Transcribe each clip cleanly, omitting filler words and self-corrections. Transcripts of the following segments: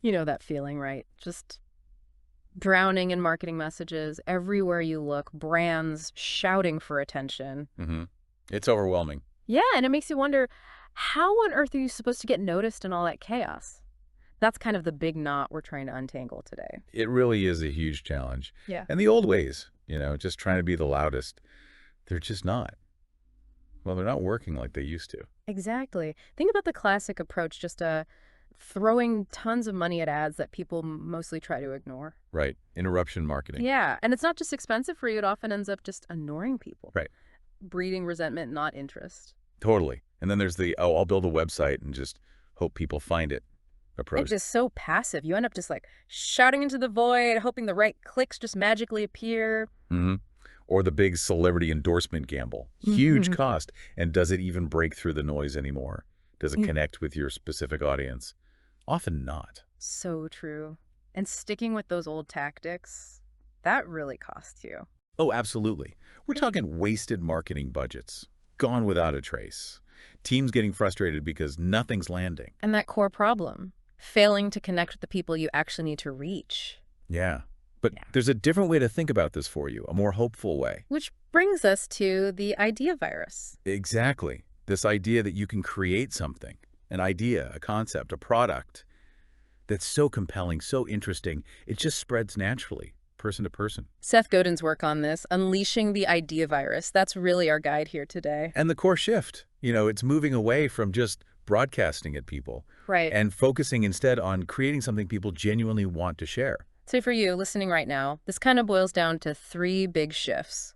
You know that feeling, right? Just drowning in marketing messages, everywhere you look, brands shouting for attention. Hmm. It's overwhelming. Yeah, and it makes you wonder, how on earth are you supposed to get noticed in all that chaos? That's kind of the big knot we're trying to untangle today. It really is a huge challenge. Yeah. And the old ways, just trying to be the loudest, they're just not. Well, they're not working like they used to. Exactly. Think about the classic approach, just throwing tons of money at ads that people mostly try to ignore. Right. Interruption marketing. Yeah, and it's not just expensive for you, it often ends up just annoying people, Right. breeding resentment, not interest. Totally. And then there's the, oh, I'll build a website and just hope people find it It's approach. just so passive. You end up just like shouting into the void, hoping the right clicks just magically appear. Hmm. Or the big celebrity endorsement gamble. Huge Mhm. cost. And does it even break through the noise anymore? Does it Mm. connect with your specific audience? Often not. So true. And sticking with those old tactics, that really costs you. Oh, absolutely. We're talking wasted marketing budgets, gone without a trace. Teams getting frustrated because nothing's landing. And that core problem, failing to connect with the people you actually need to reach. Yeah. But Yeah. there's a different way to think about this for you, a more hopeful way. Which brings us to the idea virus. Exactly. This idea that you can create something, an idea, a concept, a product that's so compelling, so interesting, it just spreads naturally, person to person. Seth Godin's work on this, Unleashing the Idea Virus, that's really our guide here today. And the core shift, it's moving away from just broadcasting at people Right. and focusing instead on creating something people genuinely want to share. So for you listening right now, this kind of boils down to three big shifts.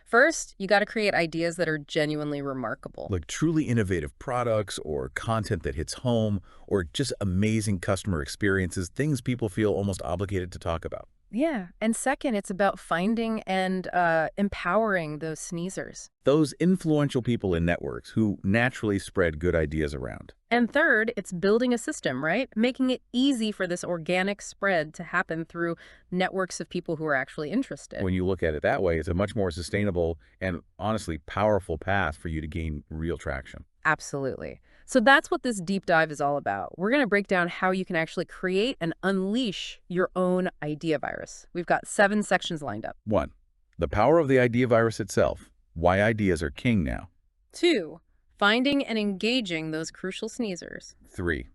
First, you got to create ideas that are genuinely remarkable. Like truly innovative products or content that hits home or just amazing customer experiences, things people feel almost obligated to talk about. Yeah. And second, it's about finding and empowering those sneezers. Those influential people in networks who naturally spread good ideas around. And third, it's building a system, right? Making it easy for this organic spread to happen through networks of people who are actually interested. When you look at it that way, it's a much more sustainable and honestly powerful path for you to gain real traction. Absolutely. So that's what this deep dive is all about. We're going to break down how you can actually create and unleash your own idea virus. We've got 7 sections lined up. 1. The power of the idea virus itself. Why ideas are king now. 2, finding and engaging those crucial sneezers. 3.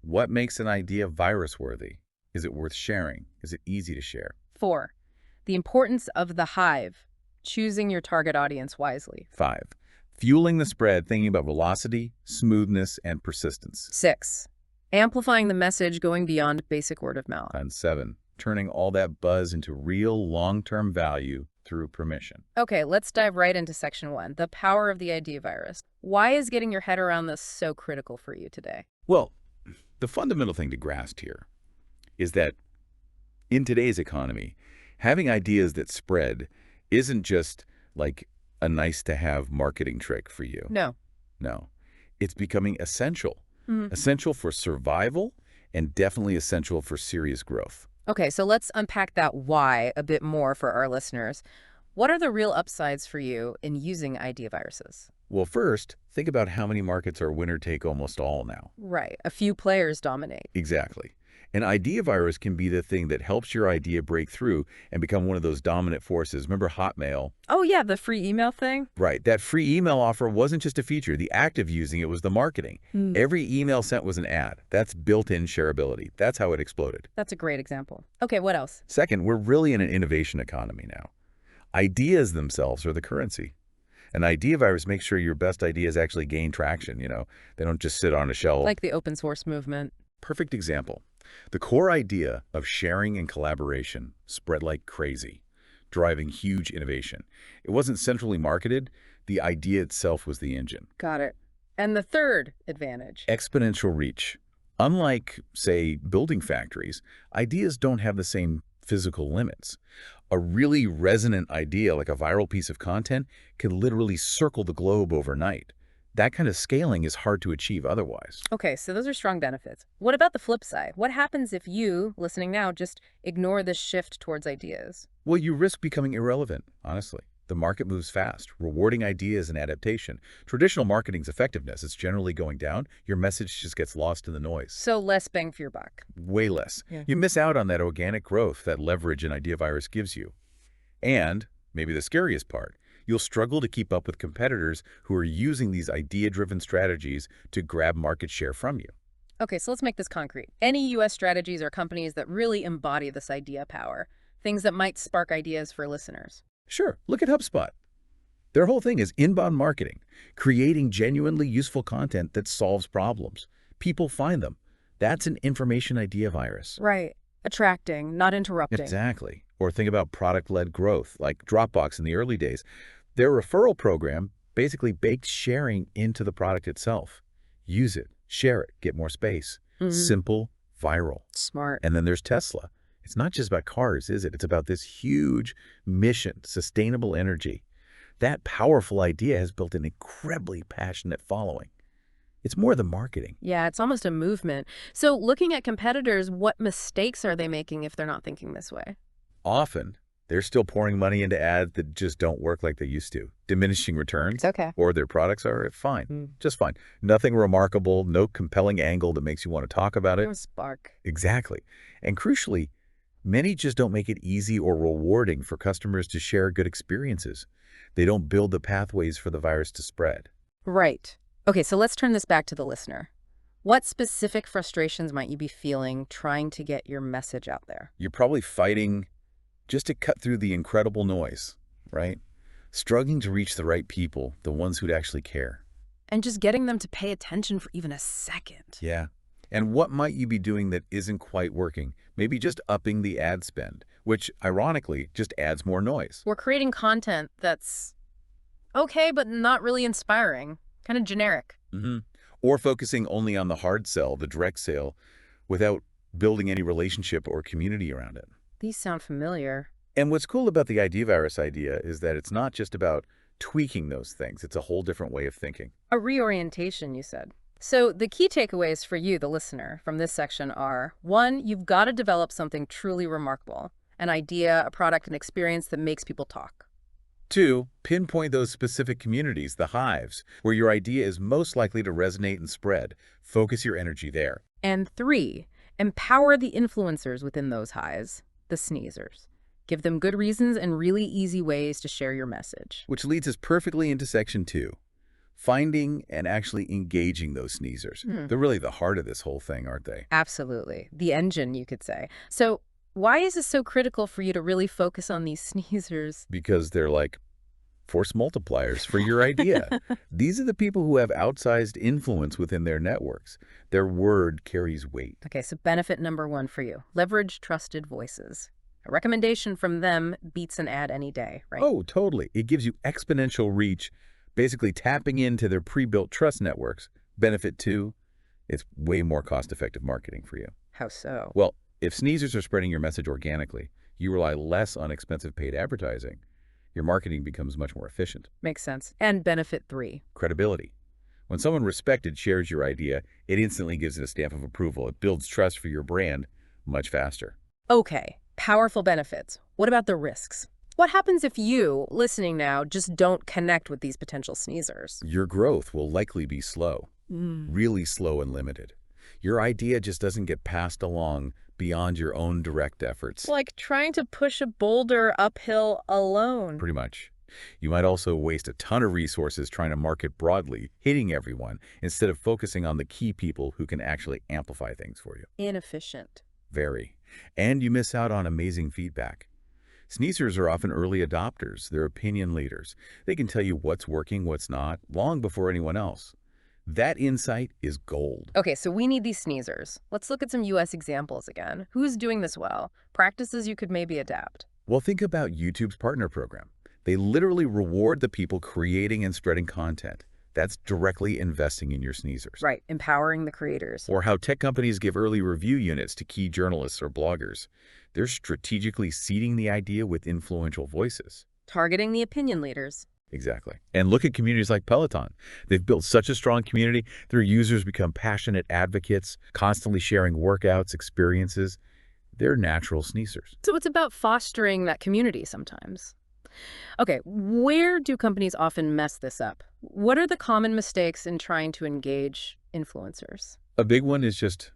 What makes an idea virus-worthy? Is it worth sharing? Is it easy to share? 4, the importance of the hive, choosing your target audience wisely. 5. Fueling the spread, thinking about velocity, smoothness, and persistence. 6, amplifying the message going beyond basic word of mouth. And 7. Turning all that buzz into real long-term value through permission. Okay, let's dive right into section 1, the power of the idea virus. Why is getting your head around this so critical for you today? Well, the fundamental thing to grasp here is that in today's economy, having ideas that spread isn't just like a nice-to-have marketing trick for you. No. No, it's becoming essential. Mhm. Essential for survival and definitely essential for serious growth. Okay, so let's unpack that why a bit more for our listeners. What are the real upsides for you in using idea viruses? Well, first, think about how many markets are winner-take-almost-all now. Right, a few players dominate. Exactly. An idea virus can be the thing that helps your idea break through and become one of those dominant forces. Remember Hotmail? Oh yeah, the free email thing? Right. That free email offer wasn't just a feature. The act of using it was the marketing. Hmm. Every email sent was an ad. That's built-in shareability. That's how it exploded. That's a great example. Okay, what else? Second, we're really in an innovation economy now. Ideas themselves are the currency. An idea virus makes sure your best ideas actually gain traction, They don't just sit on a shelf. Like the open source movement. Perfect example. The core idea of sharing and collaboration spread like crazy, driving huge innovation. It wasn't centrally marketed. The idea itself was the engine. Got it. And the third advantage. Exponential reach. Unlike, say, building factories, ideas don't have the same physical limits. A really resonant idea, like a viral piece of content, can literally circle the globe overnight. That kind of scaling is hard to achieve otherwise. Okay, so those are strong benefits. What about the flip side? What happens if you, listening now, just ignore this shift towards ideas? Well, you risk becoming irrelevant, honestly. The market moves fast, rewarding ideas and adaptation. Traditional marketing's effectiveness is generally going down. Your message just gets lost in the noise. So less bang for your buck. Way less. Yeah. You miss out on that organic growth that leverage an Ideavirus gives you. And, maybe the scariest part, you'll struggle to keep up with competitors who are using these idea-driven strategies to grab market share from you. Okay, so let's make this concrete. Any U.S. strategies or companies that really embody this idea power, things that might spark ideas for listeners. Sure, look at HubSpot. Their whole thing is inbound marketing, creating genuinely useful content that solves problems. People find them. That's an information idea virus. Right. Attracting, not interrupting. Exactly. Or think about product-led growth, like Dropbox in the early days. Their referral program basically baked sharing into the product itself. Use it, share it, get more space. Simple, viral. Smart. And then there's Tesla. It's not just about cars, is it? It's about this huge mission, sustainable energy. That powerful idea has built an incredibly passionate following. It's more than marketing. Yeah, it's almost a movement. So looking at competitors, what mistakes are they making if they're not thinking this way? Often, they're still pouring money into ads that just don't work like they used to. Diminishing returns. It's okay. Or their products are fine, just fine. Nothing remarkable, no compelling angle that makes you want to talk about it. No spark. Exactly. And crucially, many just don't make it easy or rewarding for customers to share good experiences. They don't build the pathways for the virus to spread. Right. Okay, so let's turn this back to the listener. What specific frustrations might you be feeling trying to get your message out there? You're probably fighting just to cut through the incredible noise, right? Struggling to reach the right people, the ones who'd actually care. And just getting them to pay attention for even a second. Yeah. And what might you be doing that isn't quite working? Maybe just upping the ad spend, which ironically just adds more noise. We're creating content that's okay, but not really inspiring. Kind of generic. Or focusing only on the hard sell, the direct sale, without building any relationship or community around it. These sound familiar. And what's cool about the Ideavirus idea is that it's not just about tweaking those things. It's a whole different way of thinking. A reorientation, you said. So the key takeaways for you, the listener, from this section are, 1, you've got to develop something truly remarkable, an idea, a product, an experience that makes people talk. 2, pinpoint those specific communities, the hives, where your idea is most likely to resonate and spread. Focus your energy there. And 3, empower the influencers within those hives, the sneezers. Give them good reasons and really easy ways to share your message. Which leads us perfectly into section 2. Finding and actually engaging those sneezers. They're really the heart of this whole thing, aren't they? Absolutely. The engine, you could say. So why is it so critical for you to really focus on these sneezers? Because they're like force multipliers for your idea. These are the people who have outsized influence within their networks. Their word carries weight. Okay, so benefit number 1 for you. Leverage trusted voices. A recommendation from them beats an ad any day, right? Oh, totally. It gives you exponential reach, basically tapping into their pre-built trust networks. Benefit 2, it's way more cost-effective marketing for you. How so? Well, if sneezers are spreading your message organically, you rely less on expensive paid advertising. Your marketing becomes much more efficient. Makes sense. And benefit 3. Credibility. When someone respected shares your idea, it instantly gives it a stamp of approval. It builds trust for your brand much faster. Okay, powerful benefits. What about the risks? What happens if you, listening now, just don't connect with these potential sneezers? Your growth will likely be slow, really slow and limited. Your idea just doesn't get passed along beyond your own direct efforts. It's like trying to push a boulder uphill alone. Pretty much. You might also waste a ton of resources trying to market broadly, hitting everyone, instead of focusing on the key people who can actually amplify things for you. Inefficient. Very. And you miss out on amazing feedback. Sneezers are often early adopters. They're opinion leaders. They can tell you what's working, what's not, long before anyone else. That insight is gold. Okay, so we need these sneezers. Let's look at some U.S. examples again. Who's doing this well? Practices you could maybe adapt. Well, think about YouTube's partner program. They literally reward the people creating and spreading content. That's directly investing in your sneezers. Right, empowering the creators. Or how tech companies give early review units to key journalists or bloggers. They're strategically seeding the idea with influential voices. Targeting the opinion leaders. Exactly. And look at communities like Peloton. They've built such a strong community. Their users become passionate advocates, constantly sharing workouts, experiences. They're natural sneezers. So it's about fostering that community sometimes. Okay, where do companies often mess this up? What are the common mistakes in trying to engage influencers? A big one is just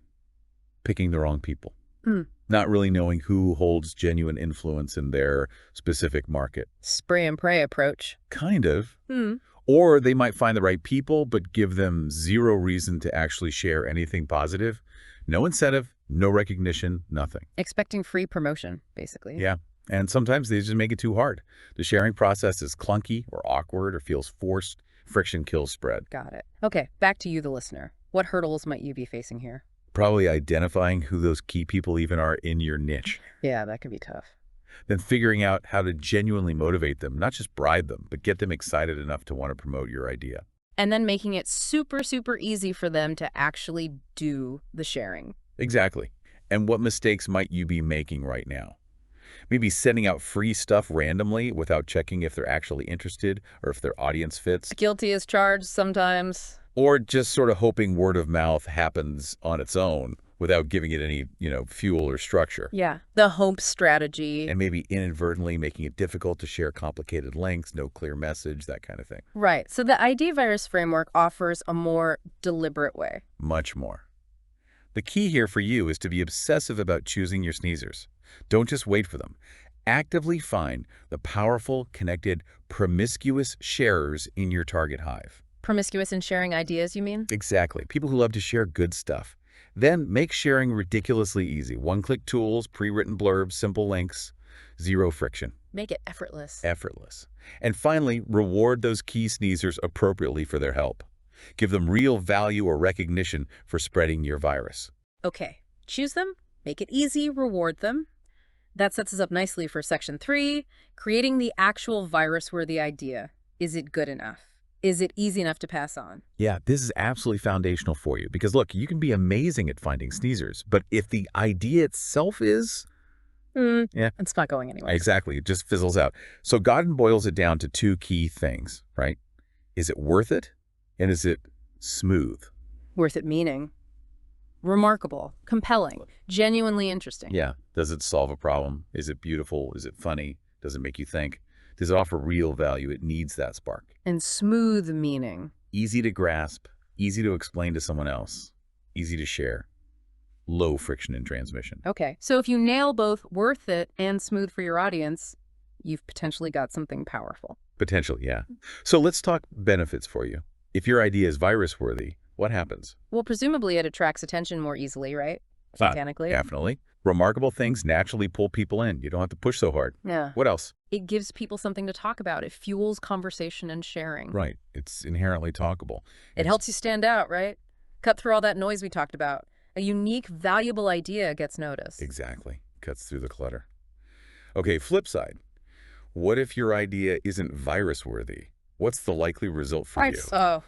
picking the wrong people, Hmm. not really knowing who holds genuine influence in their specific market. Spray and pray approach. Kind of. Hmm. Or they might find the right people, but give them zero reason to actually share anything positive. No incentive, no recognition, nothing. Expecting free promotion, basically. Yeah. And sometimes they just make it too hard. The sharing process is clunky or awkward or feels forced. Friction kills spread. Got it. Okay, back to you, the listener. What hurdles might you be facing here? Probably identifying who those key people even are in your niche. Yeah, that could be tough. Then figuring out how to genuinely motivate them, not just bribe them, but get them excited enough to want to promote your idea. And then making it super, super easy for them to actually do the sharing. Exactly. And what mistakes might you be making right now? Maybe sending out free stuff randomly without checking if they're actually interested or if their audience fits. Guilty as charged sometimes. Or just sort of hoping word of mouth happens on its own without giving it any, fuel or structure. Yeah, the hope strategy. And maybe inadvertently making it difficult to share complicated links, no clear message, that kind of thing. Right. So the Ideavirus framework offers a more deliberate way. Much more. The key here for you is to be obsessive about choosing your sneezers. Don't just wait for them. Actively find the powerful, connected, promiscuous sharers in your target hive. Promiscuous in sharing ideas, you mean? Exactly. People who love to share good stuff. Then make sharing ridiculously easy. One-click tools, pre-written blurbs, simple links, zero friction. Make it effortless. Effortless. And finally, reward those key sneezers appropriately for their help. Give them real value or recognition for spreading your virus. Okay, choose them, make it easy, reward them. That sets us up nicely for Section 3, creating the actual virus-worthy idea. Is it good enough? Is it easy enough to pass on? Yeah, this is absolutely foundational for you because, look, you can be amazing at finding sneezers, but if the idea itself is... yeah, it's not going anywhere. Exactly. It just fizzles out. So Godin boils it down to two key things, right? Is it worth it? And is it smooth? Worth it meaning remarkable, compelling, genuinely interesting. Yeah. Does it solve a problem? Is it beautiful? Is it funny? Does it make you think? Does it offer real value? It needs that spark. And smooth meaning. Easy to grasp, easy to explain to someone else, easy to share, low friction in transmission. Okay, so if you nail both worth it and smooth for your audience, you've potentially got something powerful. Potentially, yeah. So let's talk benefits for you. If your idea is virus-worthy, what happens? Well, presumably it attracts attention more easily, right? Organically. Definitely. Remarkable things naturally pull people in. You don't have to push so hard. Yeah. What else? It gives people something to talk about. It fuels conversation and sharing. Right. It's inherently talkable. It helps you stand out, right? Cut through all that noise we talked about. A unique, valuable idea gets noticed. Exactly. Cuts through the clutter. Okay, flip side. What if your idea isn't virus-worthy? What's the likely result for you? Oh,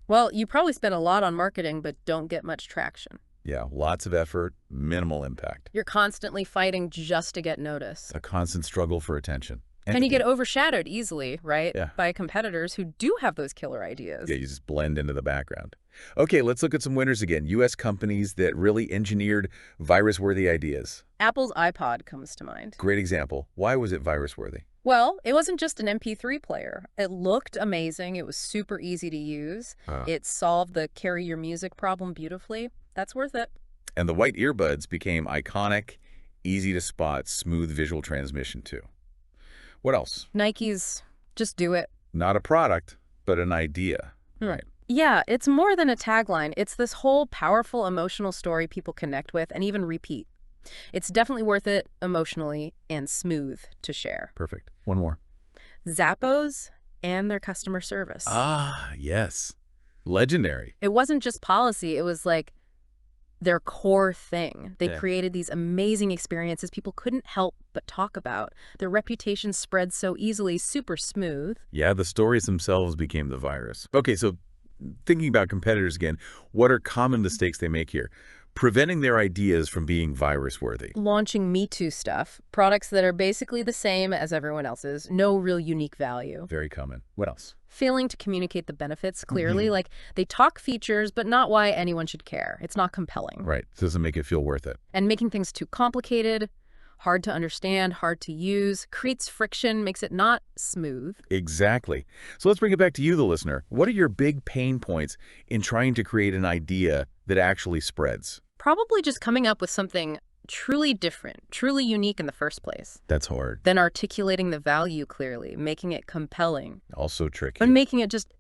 well, you probably spend a lot on marketing, but don't get much traction. Yeah, lots of effort, minimal impact. You're constantly fighting just to get noticed. A constant struggle for attention. And you get overshadowed easily, right? Yeah. By competitors who do have those killer ideas. Yeah, you just blend into the background. Okay, let's look at some winners again. U.S. companies that really engineered virus-worthy ideas. Apple's iPod comes to mind. Great example. Why was it virus-worthy? Well, it wasn't just an MP3 player. It looked amazing. It was super easy to use. It solved the carry your music problem beautifully. That's worth it. And the white earbuds became iconic, easy to spot, smooth visual transmission too. What else? Nike's just do it. Not a product, but an idea, right? Yeah, it's more than a tagline. It's this whole powerful emotional story people connect with and even repeat. It's definitely worth it emotionally and smooth to share. Perfect. One more. Zappos and their customer service. Ah, yes. Legendary. It wasn't just policy. It was like their core thing. They created these amazing experiences people couldn't help but talk about. Their reputation spread so easily, super smooth. Yeah, the stories themselves became the virus. Okay, so thinking about competitors again, what are common mistakes they make here? Preventing their ideas from being virus-worthy. Launching Me Too stuff, products that are basically the same as everyone else's, no real unique value. Very common. What else? Failing to communicate the benefits clearly, like they talk features, but not why anyone should care. It's not compelling. Right. Doesn't make it feel worth it. And making things too complicated, Hard to understand, hard to use, creates friction, makes it not smooth. Exactly. So let's bring it back to you, the listener. What are your big pain points in trying to create an idea that actually spreads? Probably just coming up with something truly different, truly unique in the first place. That's hard. Then articulating the value clearly, making it compelling, Also tricky. and making it just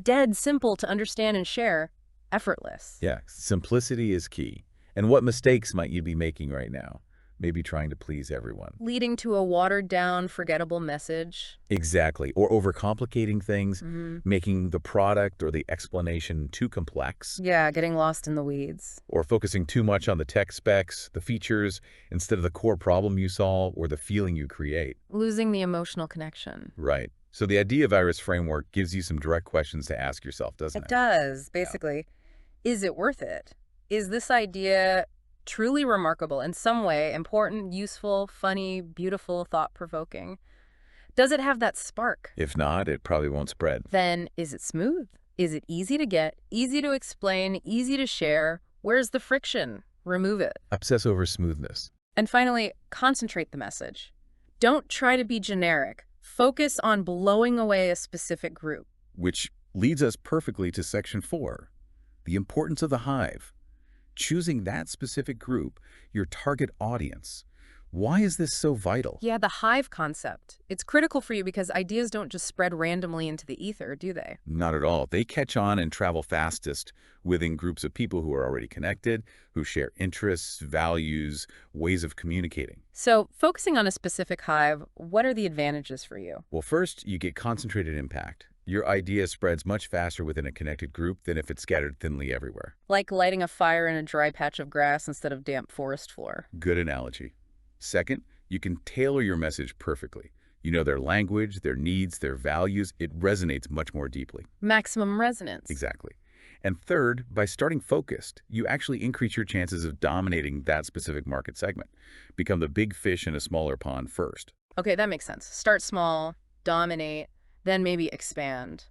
dead simple to understand and share, effortless. Yeah, simplicity is key. And what mistakes might you be making right now? Maybe trying to please everyone. Leading to a watered-down, forgettable message. Exactly. Or overcomplicating things, Hmm. making the product or the explanation too complex, Yeah, getting lost in the weeds. or focusing too much on the tech specs, the features, instead of the core problem you solve or the feeling you create. Losing the emotional connection. Right. So the Ideavirus framework gives you some direct questions to ask yourself, doesn't It it? does, basically. Is it worth it? Is this idea truly remarkable in some way, important, useful, funny, beautiful, thought-provoking? Does it have that spark? If not, it probably won't spread. Then is it smooth? Is it easy to get, easy to explain, easy to share? Where's the friction? Remove it. Obsess over smoothness. And finally, concentrate the message. Don't try to be generic. Focus on blowing away a specific group. Which leads us perfectly to section 4, the importance of the hive. Choosing that specific group, your target audience. Why is this so vital? Yeah, the hive concept. It's critical for you because ideas don't just spread randomly into the ether, do they? Not at all. They catch on and travel fastest within groups of people who are already connected, who share interests, values, ways of communicating. So, focusing on a specific hive, what are the advantages for you? Well, first, you get concentrated impact. Your idea spreads much faster within a connected group than if it's scattered thinly everywhere. Like lighting a fire in a dry patch of grass instead of damp forest floor. Good analogy. Second, you can tailor your message perfectly. You know their language, their needs, their values. It resonates much more deeply. Maximum resonance. Exactly. And third, by starting focused, you actually increase your chances of dominating that specific market segment. Become the big fish in a smaller pond first. Okay, that makes sense. Start small, dominate, then maybe expand.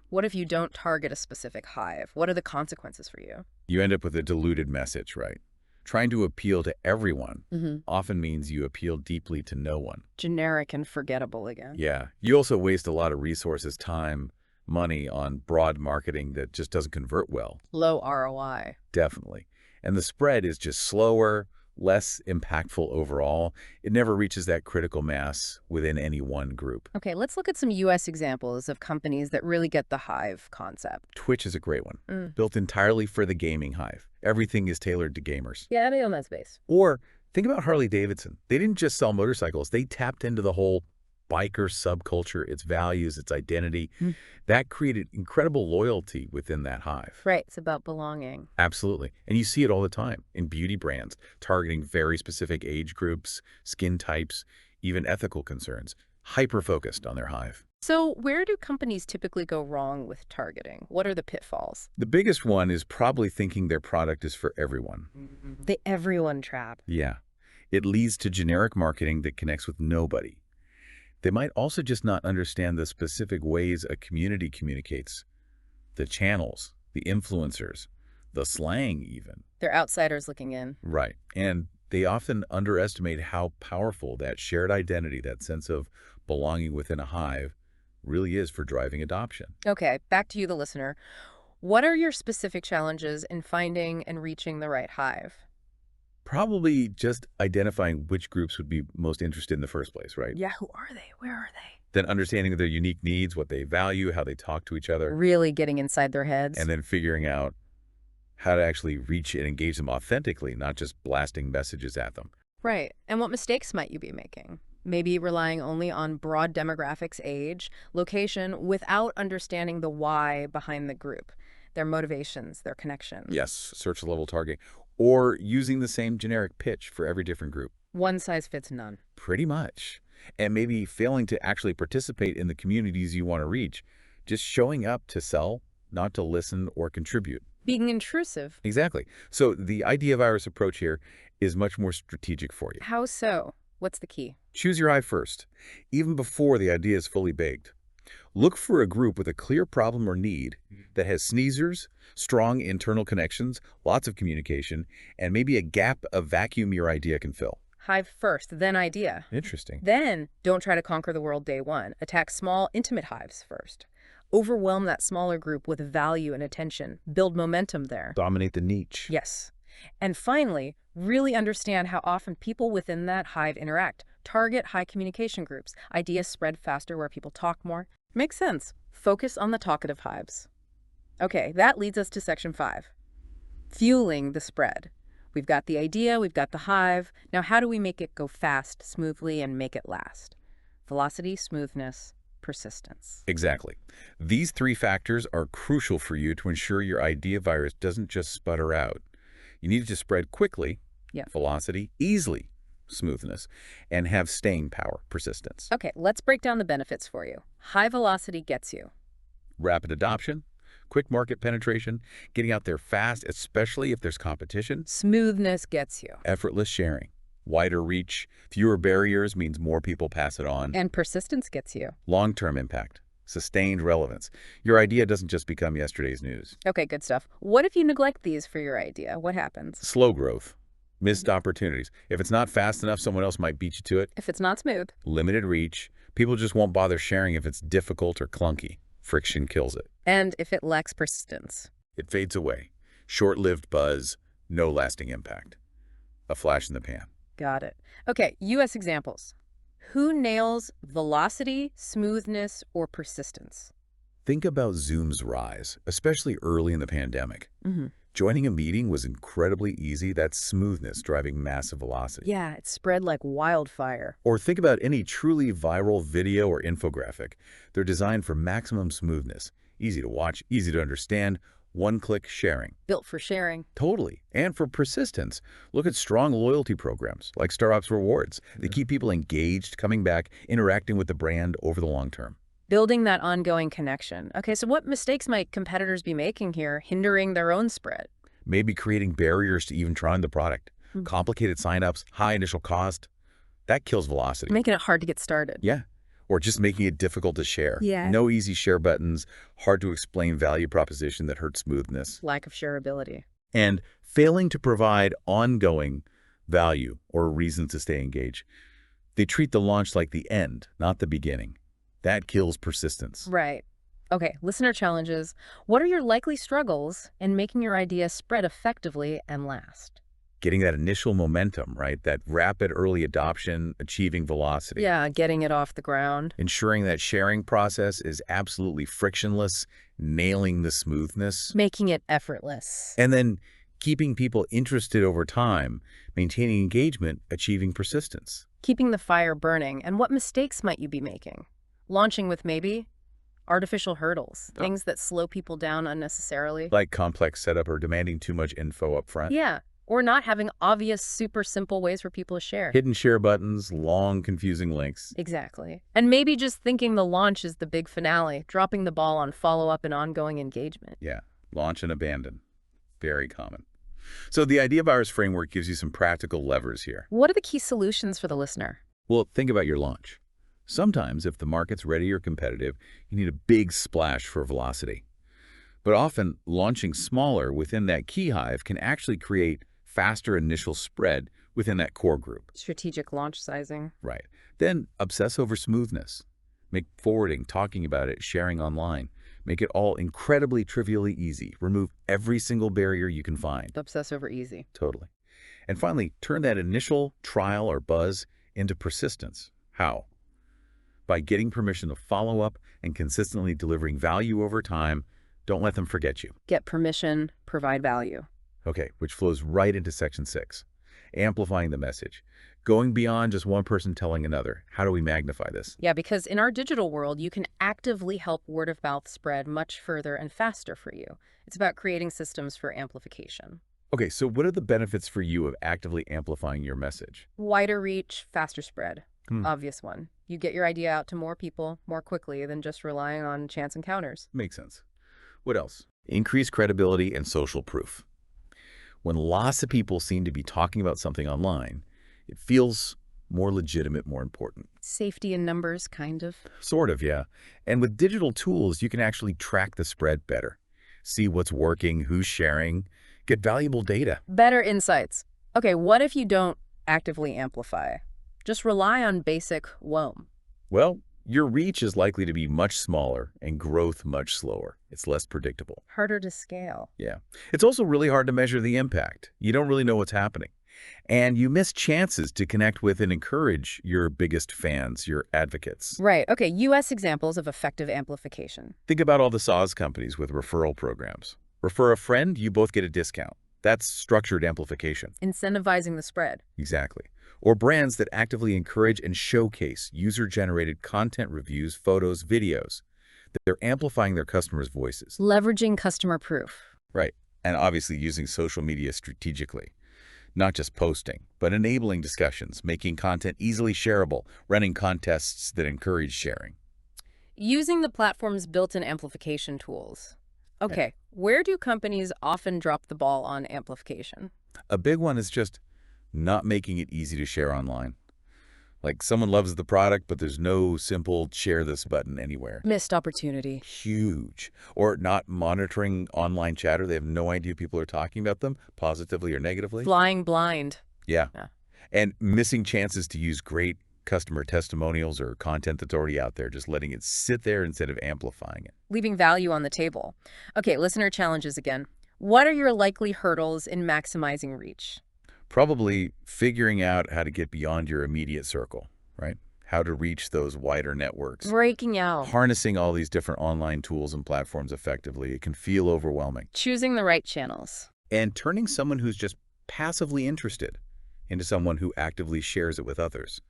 What if you don't target a specific hive? What are the consequences for you? You end up with a diluted message, right? Trying to appeal to everyone often means you appeal deeply to no one. Generic and forgettable again. Yeah. You also waste a lot of resources, time, money on broad marketing that just doesn't convert well. Low ROI. Definitely. And the spread is just slower, less impactful overall. It never reaches that critical mass within any one group. Okay, let's look at some US examples of companies that really get the hive concept. Twitch is a great one, built entirely for the gaming hive. Everything is tailored to gamers. Yeah, I own that space. Or think about Harley-Davidson. They didn't just sell motorcycles. They tapped into the whole biker subculture, its values, its identity. That created incredible loyalty within that hive. Right, it's about belonging. Absolutely. And you see it all the time in beauty brands, targeting very specific age groups, skin types, even ethical concerns, hyper-focused on their hive. So where do companies typically go wrong with targeting? What are the pitfalls? The biggest one is probably thinking their product is for everyone. The everyone trap. Yeah. It leads to generic marketing that connects with nobody. They might also just not understand the specific ways a community communicates, the channels, the influencers, the slang even. They're outsiders looking in. Right. And they often underestimate how powerful that shared identity, that sense of belonging within a hive, really is for driving adoption. Okay, back to you, the listener. What are your specific challenges in finding and reaching the right hive? Probably just identifying which groups would be most interested in the first place, right? Yeah, who are they? Where are they? Then understanding their unique needs, what they value, how they talk to each other, Really getting inside their heads. and then figuring out how to actually reach and engage them authentically, not just blasting messages at them. Right. And what mistakes might you be making? Maybe relying only on broad demographics, age, location, without understanding the why behind the group, their motivations, their connections. Yes, search level targeting. Or using the same generic pitch for every different group. One size fits none. Pretty much. And maybe failing to actually participate in the communities you want to reach. Just showing up to sell, not to listen or contribute. Being intrusive. Exactly. So the Ideavirus approach here is much more strategic for you. How so? What's the key? Choose your hive first, even before the idea is fully baked. Look for a group with a clear problem or need that has sneezers, strong internal connections, lots of communication, and maybe a gap, a vacuum your idea can fill. hive first, then idea. Interesting. Then, don't try to conquer the world day one. Attack small, intimate hives first. Overwhelm that smaller group with value and attention. Build momentum there. Dominate the niche. Yes. And finally, really understand how often people within that hive interact. Target high communication groups. Ideas spread faster where people talk more. Makes sense. Focus on the talkative hives. Okay, that leads us to section 5. Fueling the spread. We've got the idea, we've got the hive. Now, how do we make it go fast, smoothly, and make it last? Velocity, smoothness, persistence. Exactly. These 3 factors are crucial for you to ensure your idea virus doesn't just sputter out. You need it to spread quickly, velocity, easily, smoothness, and have staying power, persistence. Okay, let's break down the benefits for you. High velocity gets you Rapid adoption, quick market penetration, getting out there fast, especially if there's competition. Smoothness gets you. Effortless sharing, wider reach, fewer barriers means more people pass it on. And persistence gets you. Long-term impact, sustained relevance. Your idea doesn't just become yesterday's news. Okay, good stuff. What if you neglect these for your idea? What happens? Slow growth, missed opportunities. If it's not fast enough, someone else might beat you to it. If it's not smooth. Limited reach. People just won't bother sharing if it's difficult or clunky. Friction kills it. And if it lacks persistence. It fades away. Short-lived buzz, no lasting impact. A flash in the pan. Got it. Okay, US examples. Who nails velocity, smoothness, or persistence? Think about Zoom's rise, especially early in the pandemic. Joining a meeting was incredibly easy. That's smoothness driving massive velocity. Yeah, it spread like wildfire. Or think about any truly viral video or infographic. They're designed for maximum smoothness. Easy to watch, easy to understand, one-click sharing. Built for sharing. Totally. And for persistence, look at strong loyalty programs like StarOps Rewards. They keep people engaged, coming back, interacting with the brand over the long term. Building that ongoing connection. Okay, so what mistakes might competitors be making here, hindering their own spread? Maybe creating barriers to even trying the product. Complicated signups, high initial cost. That kills velocity. Making it hard to get started. Yeah. Or just making it difficult to share. Yeah. No easy share buttons, hard to explain value proposition that hurts smoothness. Lack of shareability. And failing to provide ongoing value or reasons to stay engaged. They treat the launch like the end, not the beginning. That kills persistence. Right. Okay, listener challenges. What are your likely struggles in making your idea spread effectively and last? Getting that initial momentum, right? That rapid early adoption, achieving velocity. Yeah, getting it off the ground. Ensuring that sharing process is absolutely frictionless, nailing the smoothness. Making it effortless. And then keeping people interested over time, maintaining engagement, achieving persistence. Keeping the fire burning. And what mistakes might you be making? Launching with maybe artificial hurdles, things that slow people down unnecessarily. Like complex setup or demanding too much info up front. Yeah, or not having obvious, super simple ways for people to share. Hidden share buttons, long, confusing links. Exactly. And maybe just thinking the launch is the big finale, dropping the ball on follow-up and ongoing engagement. Yeah, launch and abandon. Very common. So the Ideavirus framework gives you some practical levers here. What are the key solutions for the listener? Well, think about your launch. Sometimes, if the market's ready or competitive, you need a big splash for velocity. But often, launching smaller within that key hive can actually create faster initial spread within that core group. Strategic launch sizing. Right. Then, obsess over smoothness. Make forwarding, talking about it, sharing online. Make it all incredibly trivially easy. Remove every single barrier you can find. Obsess over easy. Totally. And finally, turn that initial trial or buzz into persistence. How? By getting permission to follow up and consistently delivering value over time. Don't let them forget you. Get permission, provide value. Okay, which flows right into section 6. Amplifying the message. Going beyond just one person telling another. How do we magnify this? Yeah, because in our digital world, you can actively help word of mouth spread much further and faster for you. It's about creating systems for amplification. Okay, so what are the benefits for you of actively amplifying your message? Wider reach, faster spread. Obvious one. You get your idea out to more people more quickly than just relying on chance encounters. Makes sense. What else? Increased credibility and social proof. When lots of people seem to be talking about something online, it feels more legitimate, more important. Safety in numbers, kind of. Sort of, yeah. And with digital tools, you can actually track the spread better. See what's working, who's sharing, get valuable data. Better insights. Okay, what if you don't actively amplify? Just rely on basic WOM. Well, your reach is likely to be much smaller and growth much slower. It's less predictable. Harder to scale. Yeah. It's also really hard to measure the impact. You don't really know what's happening. And you miss chances to connect with and encourage your biggest fans, your advocates. Right. Okay, US examples of effective amplification. Think about all the SaaS companies with referral programs. Refer a friend, you both get a discount. That's structured amplification. Incentivizing the spread. Exactly. Or brands that actively encourage and showcase user-generated content reviews, photos, videos. They're amplifying their customers' voices. Leveraging customer proof. Right. And obviously using social media strategically. Not just posting, but enabling discussions, making content easily shareable, running contests that encourage sharing. Using the platform's built-in amplification tools. Okay, where do companies often drop the ball on amplification? A big one is just not making it easy to share online. Like someone loves the product, but there's no simple share this button anywhere. Missed opportunity. Huge. Or not monitoring online chatter. They have no idea people are talking about them, positively or negatively. Flying blind. Yeah. Yeah. And missing chances to use great customer testimonials or content that's already out there, just letting it sit there instead of amplifying it. Leaving value on the table. Okay, listener challenges again. What are your likely hurdles in maximizing reach? Probably figuring out how to get beyond your immediate circle, right? How to reach those wider networks. Breaking out. Harnessing all these different online tools and platforms effectively, it can feel overwhelming. Choosing the right channels. And turning someone who's just passively interested into someone who actively shares it with others.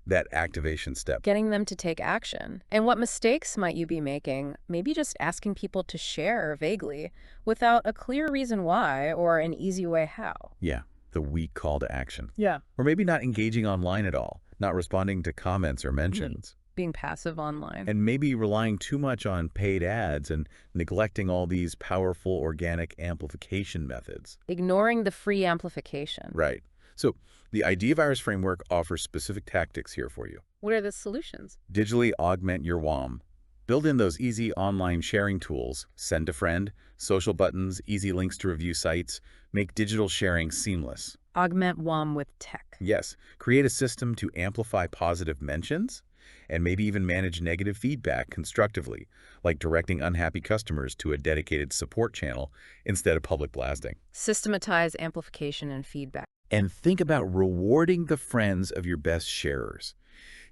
That activation step. Getting them to take action. And what mistakes might you be making? Maybe just asking people to share vaguely without a clear reason why or an easy way how. Yeah, the weak call to action. Yeah. Or maybe not engaging online at all, not responding to comments or mentions. Being passive online. And maybe relying too much on paid ads and neglecting all these powerful organic amplification methods. Ignoring the free amplification. Right. So the Ideavirus framework offers specific tactics here for you. What are the solutions? Digitally augment your WOM. Build in those easy online sharing tools, send a friend, social buttons, easy links to review sites. Make digital sharing seamless. Augment WOM with tech. Yes, create a system to amplify positive mentions and maybe even manage negative feedback constructively, like directing unhappy customers to a dedicated support channel instead of public blasting. Systematize amplification and feedback. And think about rewarding the friends of your best sharers.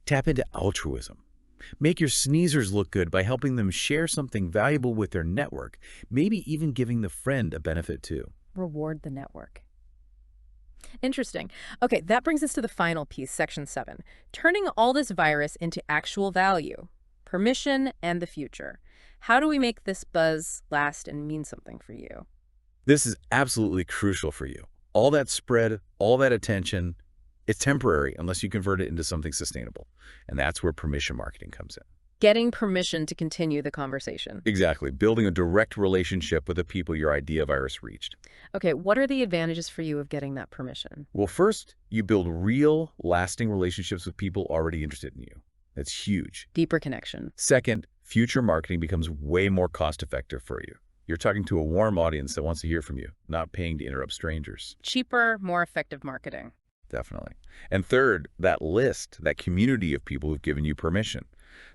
Tap into altruism. Make your sneezers look good by helping them share something valuable with their network, maybe even giving the friend a benefit too. Reward the network. Interesting. Okay, that brings us to the final piece, section 7. Turning all this virus into actual value, permission, and the future. How do we make this buzz last and mean something for you? This is absolutely crucial for you. All that spread, all that attention, it's temporary unless you convert it into something sustainable. And that's where permission marketing comes in. Getting permission to continue the conversation. Exactly. Building a direct relationship with the people your Ideavirus reached. Okay, what are the advantages for you of getting that permission? Well, first, you build real, lasting relationships with people already interested in you. That's huge. Deeper connection. Second, future marketing becomes way more cost-effective for you. You're talking to a warm audience that wants to hear from you, not paying to interrupt strangers. Cheaper, more effective marketing. Definitely. And third, that list, that community of people who've given you permission.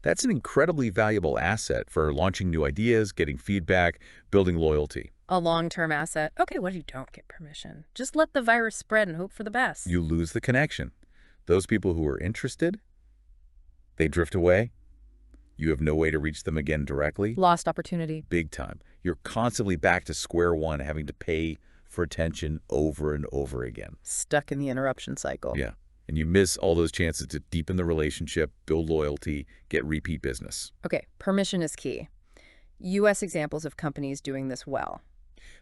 That's an incredibly valuable asset for launching new ideas, getting feedback, building loyalty. A long-term asset. Okay, what if you don't get permission? Just let the virus spread and hope for the best. You lose the connection. Those people who are interested, they drift away. You have no way to reach them again directly. Lost opportunity. Big time. You're constantly back to square one, having to pay for attention over and over again. Stuck in the interruption cycle. Yeah. And you miss all those chances to deepen the relationship, build loyalty, get repeat business. Okay, permission is key. US examples of companies doing this well.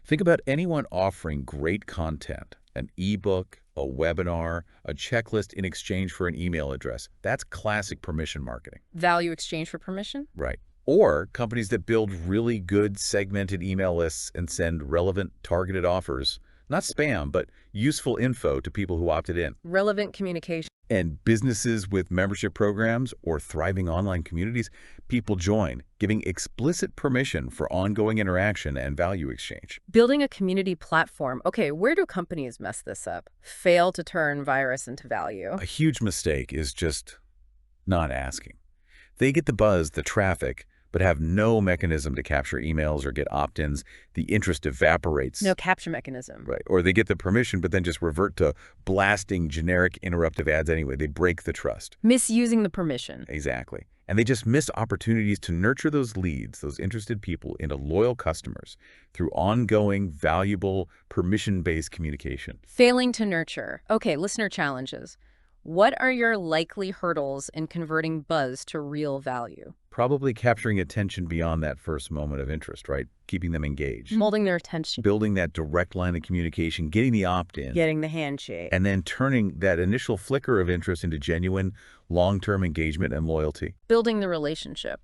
Think about anyone offering great content, an ebook, a webinar, a checklist in exchange for an email address. That's classic permission marketing. Value exchange for permission? Right. Or companies that build really good segmented email lists and send relevant targeted offers, not spam, but useful info to people who opted in. Relevant communication. And businesses with membership programs or thriving online communities, people join, giving explicit permission for ongoing interaction and value exchange. Building a community platform. Okay, where do companies mess this up? Fail to turn virus into value. A huge mistake is just not asking. They get the buzz, the traffic, but have no mechanism to capture emails or get opt-ins. The interest evaporates. No capture mechanism. Right. Or they get the permission, but then just revert to blasting generic interruptive ads anyway. They break the trust. Misusing the permission. Exactly. And they just miss opportunities to nurture those leads, those interested people, into loyal customers through ongoing, valuable, permission-based communication. Failing to nurture. Okay, listener challenges. What are your likely hurdles in converting buzz to real value? Probably capturing attention beyond that first moment of interest, right? Keeping them engaged. Molding their attention. Building that direct line of communication, getting the opt-in. Getting the handshake. And then turning that initial flicker of interest into genuine, long-term engagement and loyalty. Building the relationship.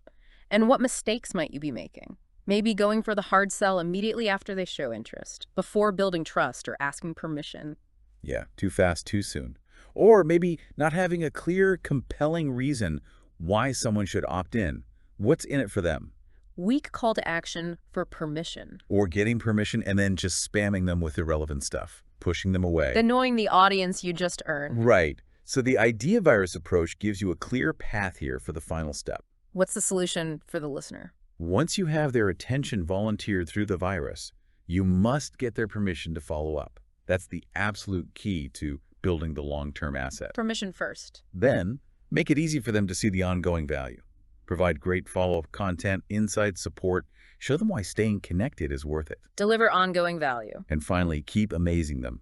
And what mistakes might you be making? Maybe going for the hard sell immediately after they show interest, before building trust or asking permission. Yeah, too fast, too soon. Or maybe not having a clear, compelling reason why someone should opt in. What's in it for them? Weak call to action for permission. Or getting permission and then just spamming them with irrelevant stuff, pushing them away. Annoying the audience you just earned. Right. So the Ideavirus approach gives you a clear path here for the final step. What's the solution for the listener? Once you have their attention volunteered through the virus, you must get their permission to follow up. That's the absolute key to building the long-term asset. Permission first. Then, make it easy for them to see the ongoing value. Provide great follow-up content, insights, support. Show them why staying connected is worth it. Deliver ongoing value. And finally, keep amazing them.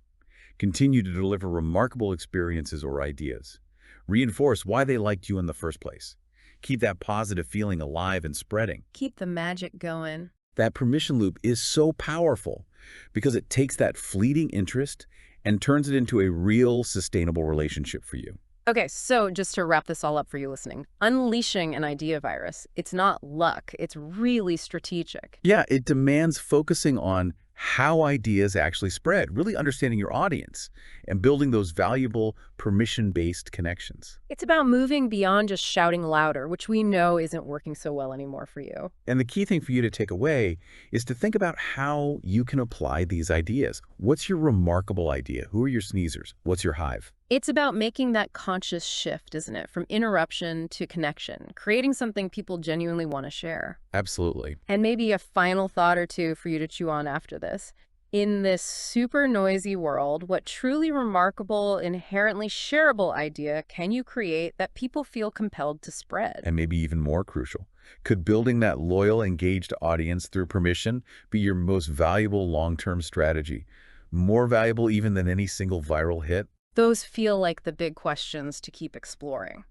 Continue to deliver remarkable experiences or ideas. Reinforce why they liked you in the first place. Keep that positive feeling alive and spreading. Keep the magic going. That permission loop is so powerful because it takes that fleeting interest and turns it into a real, sustainable relationship for you. Okay, so just to wrap this all up for you listening, unleashing an idea virus, it's not luck, it's really strategic. Yeah, it demands focusing on how ideas actually spread, really understanding your audience and building those valuable permission-based connections. It's about moving beyond just shouting louder, which we know isn't working so well anymore for you. And the key thing for you to take away is to think about how you can apply these ideas. What's your remarkable idea? Who are your sneezers? What's your hive? It's about making that conscious shift, isn't it? From interruption to connection, creating something people genuinely want to share. Absolutely. And maybe a final thought or two for you to chew on after this. In this super noisy world, what truly remarkable, inherently shareable idea can you create that people feel compelled to spread? And maybe even more crucial, could building that loyal, engaged audience through permission be your most valuable long-term strategy? More valuable even than any single viral hit? Those feel like the big questions to keep exploring.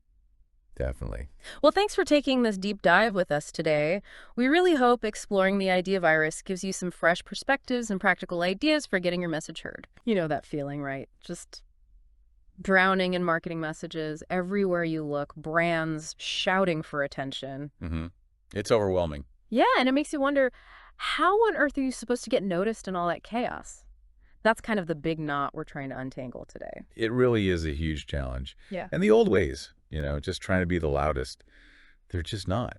Definitely. Well, thanks for taking this deep dive with us today. We really hope exploring the idea virus gives you some fresh perspectives and practical ideas for getting your message heard. You know that feeling, right? Just drowning in marketing messages. Everywhere you look, brands shouting for attention. It's overwhelming. Yeah, and it makes you wonder, how on earth are you supposed to get noticed in all that chaos? That's kind of the big knot we're trying to untangle today. It really is a huge challenge. Yeah. And the old ways, just trying to be the loudest, they're just not.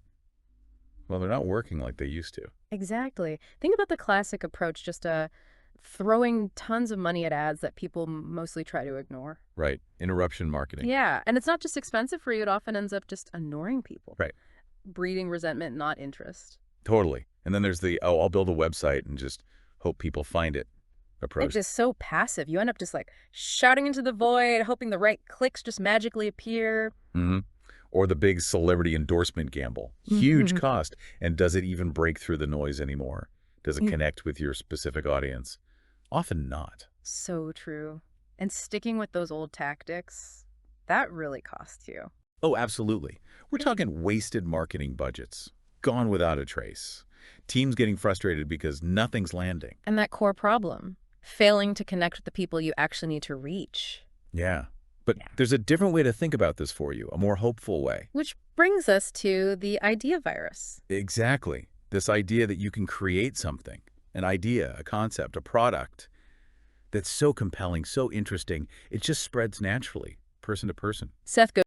Well, they're not working like they used to. Exactly. Think about the classic approach, just throwing tons of money at ads that people mostly try to ignore. Right. Interruption marketing. Yeah. And it's not just expensive for you. It often ends up just annoying people. Right. Breeding resentment, not interest. Totally. And then there's the, I'll build a website and just hope people find it approach. It's just so passive. You end up just like shouting into the void, hoping the right clicks just magically appear. Or the big celebrity endorsement gamble. Huge cost. And does it even break through the noise anymore? Does it connect with your specific audience? Often not. So true. And sticking with those old tactics, that really costs you. Oh, absolutely. We're talking wasted marketing budgets, gone without a trace. Teams getting frustrated because nothing's landing. And that core problem, failing to connect with the people you actually need to reach. Yeah. But there's a different way to think about this for you, a more hopeful way. Which brings us to the idea virus. Exactly. This idea that you can create something, an idea, a concept, a product that's so compelling, so interesting, it just spreads naturally. person to person. Seth